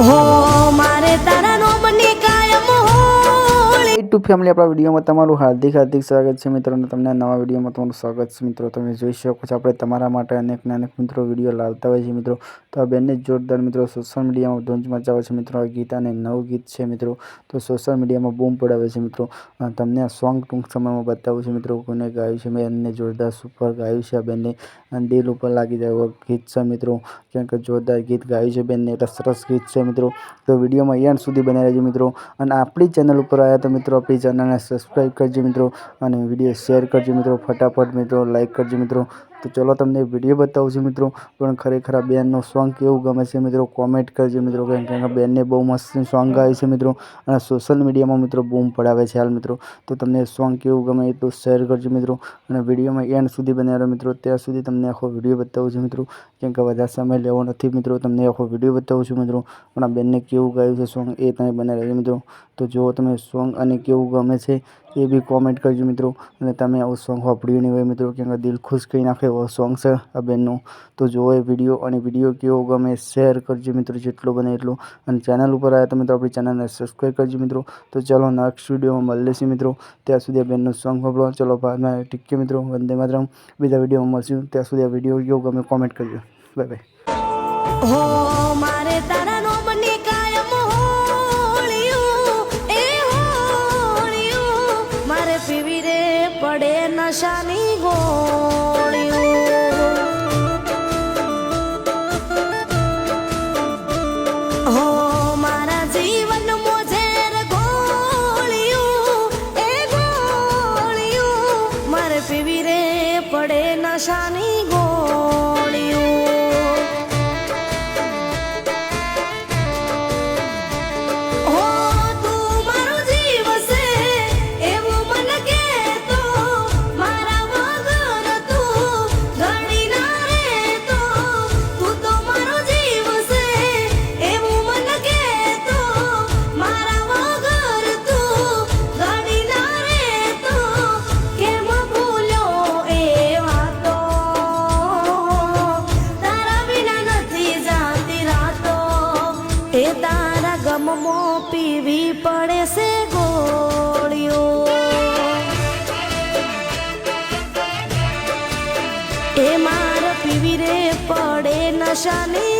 हो मारे तारा नोमनी कायम होळी। યુટ્યુબ ફેમિલી આપણા વિડીયોમાં તમારું હાર્દિક સ્વાગત છે મિત્રો, અને તમને નવા વિડીયોમાં તમારું સ્વાગત છે મિત્રો। તમે જોઈ શકો છો આપણે તમારા માટે અનેક મિત્રો વિડીયો લાવતા હોય છે મિત્રો। તો આ બેનને જોરદાર મિત્રો સોશિયલ મીડિયામાં ધૂંચ મચાવે છે મિત્રો। આ ગીત અને નવું ગીત છે મિત્રો, તો સોશિયલ મીડિયામાં બૂમ પડાવે છે મિત્રો। તમને આ સોંગ ટૂંક સમયમાં બતાવું છે મિત્રો કોને ગાયું છે। બેનને જોરદાર સુપર ગાયું છે આ બેનને, દિલ ઉપર લાગી જાય એવું ગીત છે મિત્રો। કેમ કે જોરદાર ગીત ગાયું છે બેનને, એટલે સરસ ગીત છે મિત્રો। તો વિડીયોમાં એન્ડ સુધી બન્યા રહેજો મિત્રો। અને આપણી ચેનલ ઉપર આવ્યા તો મિત્રો આપણી ચેનલને સબસ્ક્રાઈબ કરજો મિત્રો, અને વિડીયો શેર કરજો મિત્રો, ફટાફટ મિત્રો લાઈક કરજો મિત્રો। તો ચલો તમને વિડીયો બતાવું છું મિત્રો, પણ ખરેખર આ બેનનું સોંગ કેવું ગમે છે મિત્રો કોમેન્ટ કરજો મિત્રો। કારણ કે બેનને બહુ મસ્ત સોંગ ગાયું છે મિત્રો, અને સોશિયલ મીડિયામાં મિત્રો બૂમ પડાવે છે હાલ મિત્રો। તો તમને સોંગ કેવું ગમે એ તો શેર કરજો મિત્રો, અને વિડીયોમાં એન્ડ સુધી બન્યા રહો મિત્રો। ત્યાં સુધી તમને આખો વિડીયો બતાવું છું મિત્રો, કેમ કે વધારે સમય લેવો નથી મિત્રો, તમને આખો વિડીયો બતાવું છું મિત્રો। પણ આ બેનને કેવું ગાયું છે સોંગ એ તમે બન્યા રહેજો મિત્રો। તો જો તમે સોંગ અને કેવું ગમે છે એ બી કોમેન્ટ કરજો મિત્રો। અને તમે આવું સોંગ સાંભળ્યું નહીં હોય મિત્રો, કેમ કે દિલ ખુશ કરી નાખે એવો સોંગ છે આ બેનનું। તો જુઓ એ વિડીયો, અને વિડીયો કેવો ગમે શેર કરજો મિત્રો જેટલો બને એટલું। અને ચેનલ ઉપર આવ્યા તો મિત્રો આપણી ચેનલને સબસ્ક્રાઈબ કરજો મિત્રો। તો ચાલો નેક્સ્ટ વિડીયોમાં મળીએ છીએ મિત્રો, ત્યાં સુધી આ બેનનું સોંગ સાંભળો। ચલો બાદમાં ઠીક છે મિત્રો, વંદે માતરમ। બીજા વિડીયોમાં મળશું, ત્યાં સુધી આ વિડીયો કેવો ગમે કોમેન્ટ કરજો। Bye bye. हो मारे तारा नोमनी कायम होळिયું ए होळिયું मारे पीवी रे पड़े नशानी गोळिયું। हो मारा जीवन मोजेर गोळिયું ए गोळिયું मारे पीवी रे पड़े नशानी गोळिયું। એ તારા ગમમો પીવી પડે છે ગોળીઓ, એ માર પીવી રે પડે નશાની